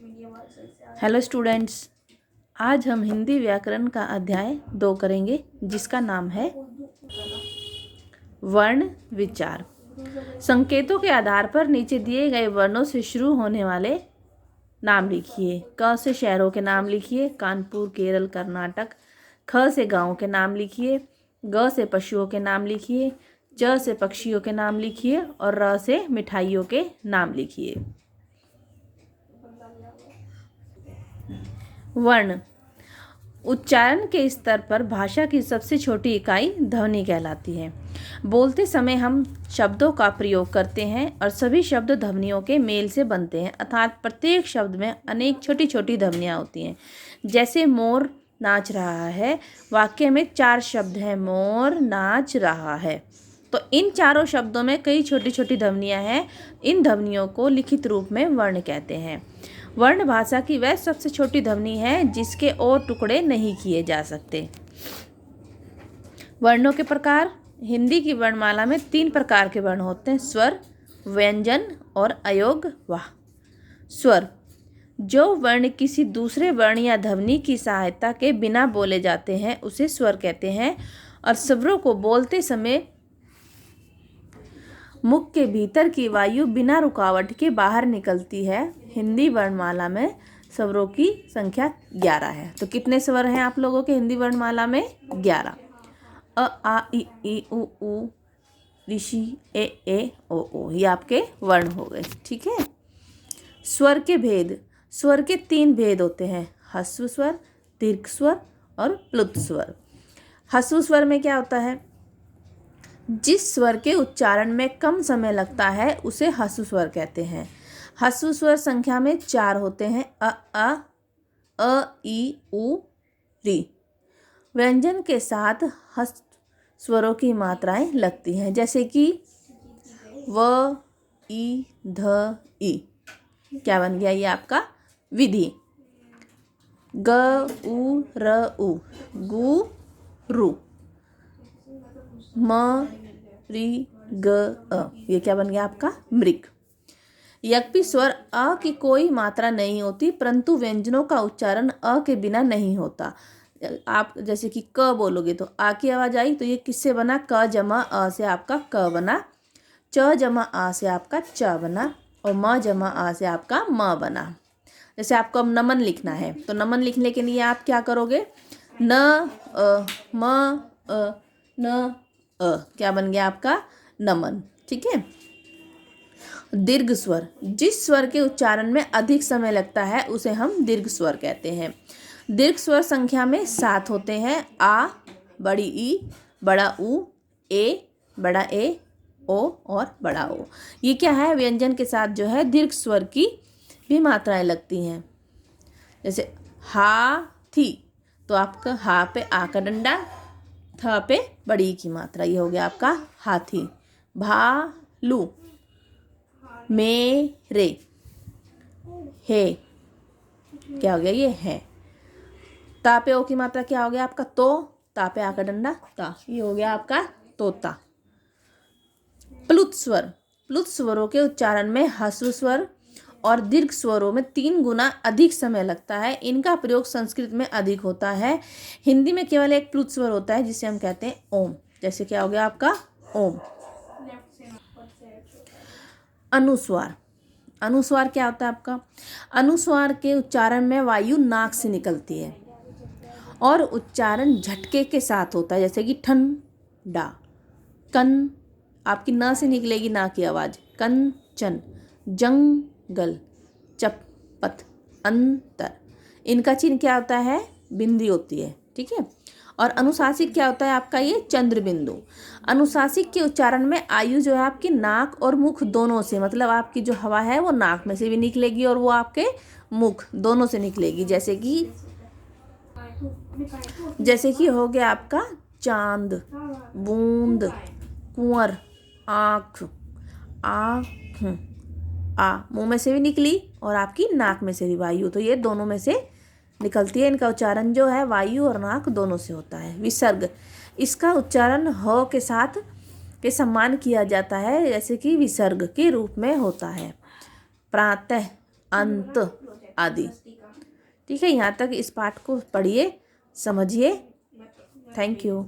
Hello students, आज हम हिंदी व्याकरण का अध्याय 2 करेंगे जिसका नाम है वर्ण विचार। संकेतों के आधार पर नीचे दिए गए वर्णों से शुरू होने वाले नाम लिखिए। क से शहरों के नाम लिखिए, कानपुर, केरल, कर्नाटक। ख से गाँव के नाम लिखिए। ग से पशुओं के नाम लिखिए। च से पक्षियों के नाम लिखिए और र से मिठाइयों के नाम लिखिए। वर्ण उच्चारण के स्तर पर भाषा की सबसे छोटी इकाई ध्वनि कहलाती है। बोलते समय हम शब्दों का प्रयोग करते हैं और सभी शब्द ध्वनियों के मेल से बनते हैं, अर्थात प्रत्येक शब्द में अनेक छोटी छोटी ध्वनियाँ होती हैं। जैसे मोर नाच रहा है, वाक्य में 4 शब्द हैं, मोर नाच रहा है। तो इन चारों शब्दों में कई छोटी छोटी ध्वनियाँ हैं। इन ध्वनियों को लिखित रूप में वर्ण कहते हैं। वर्ण भाषा की वह सबसे छोटी ध्वनि है जिसके और टुकड़े नहीं किए जा सकते। वर्णों के प्रकार। हिंदी की वर्णमाला में 3 प्रकार के वर्ण होते हैं, स्वर, व्यंजन और अयोग वाह। स्वर, जो वर्ण किसी दूसरे वर्ण या ध्वनि की सहायता के बिना बोले जाते हैं उसे स्वर कहते हैं और स्वरों को बोलते समय मुख के भीतर की वायु बिना रुकावट के बाहर निकलती है। हिंदी वर्णमाला में स्वरों की संख्या 11 है। तो कितने स्वर हैं आप लोगों के हिंदी वर्णमाला में? 11। अ, आ, ई, उ, ऋषि, ए, ओ। ये आपके वर्ण हो गए। ठीक है। स्वर के भेद। स्वर के 3 भेद होते हैं, ह्रस्व स्वर, दीर्घ स्वर और प्लुत स्वर। ह्रस्व स्वर में क्या होता है? जिस स्वर के उच्चारण में कम समय लगता है उसे ह्रस्व स्वर कहते हैं। ह्रस्व स्वर संख्या में 4 होते हैं, अ, ई, उ, री। व्यंजन के साथ ह्रस्व स्वरों की मात्राएं लगती हैं, जैसे कि व, ई, ध, ई। क्या बन गया ये आपका? विधि। ग, उ, र, उ, गु, रु। म, रि, ग, अ। ये क्या बन गया आपका? मृग। यद्यपि स्वर अ की कोई मात्रा नहीं होती, परंतु व्यंजनों का उच्चारण अ के बिना नहीं होता। आप जैसे कि क बोलोगे तो आ की आवाज आई, तो ये किससे बना? क जमा अ से आपका क बना। च जमा आ से आपका च बना और म जमा आ से आपका म बना। जैसे आपको अब नमन लिखना है, तो नमन लिखने के लिए आप क्या करोगे? न, अ, म, अ, न, अ। क्या बन गया आपका? नमन। ठीक है। दीर्घ स्वर, जिस स्वर के उच्चारण में अधिक समय लगता है उसे हम दीर्घ स्वर कहते हैं। दीर्घ स्वर संख्या में 7 होते हैं, आ, बड़ी ई, बड़ा उ, ए, बड़ा ए, ओ और बड़ा ओ। ये क्या है? व्यंजन के साथ जो है दीर्घ स्वर की भी मात्राएं लगती हैं। जैसे हाथी, तो आपका हा पे आ का डंडा, थ पे बड़ी की मात्रा, ये हो गया आपका हाथी। भालू, मेरे, हे, क्या हो गया? ये है। ता पे ओ की मात्रा क्या हो गया आपका? तो, ता पे आ का डंडा ता, ये हो गया आपका तोता। प्लुत स्वर, प्लुत स्वरों के उच्चारण में ह्रस्व स्वर और दीर्घ स्वरों में 3 गुना अधिक समय लगता है। इनका प्रयोग संस्कृत में अधिक होता है। हिंदी में केवल एक प्लुत स्वर होता है जिसे हम कहते हैं ओम। जैसे क्या हो गया आपका? ओम। अनुस्वार। अनुस्वार क्या होता है आपका? अनुस्वार के उच्चारण में वायु नाक से निकलती है और उच्चारण झटके के साथ होता है, जैसे कि ठंडा, कन, आपकी न से निकलेगी ना की आवाज, कंचन, जंगल, चपत, अंतर। इनका चिन्ह क्या होता है? बिंदी होती है। ठीक है। और अनुशासिक क्या होता है आपका? ये चंद्र बिंदु। अनुशासिक के उच्चारण में आयु जो है आपकी नाक और मुख दोनों से, मतलब आपकी जो हवा है वो नाक में से भी निकलेगी और वो आपके मुख दोनों से निकलेगी। जैसे कि हो गया आपका चांद, बूंद, कुंवर, आँख, आँख, आ मुंह में से भी निकली और आपकी नाक में से भी वायु, तो ये दोनों में से निकलती है। इनका उच्चारण जो है वायु और नाक दोनों से होता है। विसर्ग, इसका उच्चारण ह के साथ के सम्मान किया जाता है, जैसे कि विसर्ग के रूप में होता है। प्रातः, अंत, आदि। ठीक है, यहाँ तक इस पाठ को पढ़िए, समझिए। Thank you.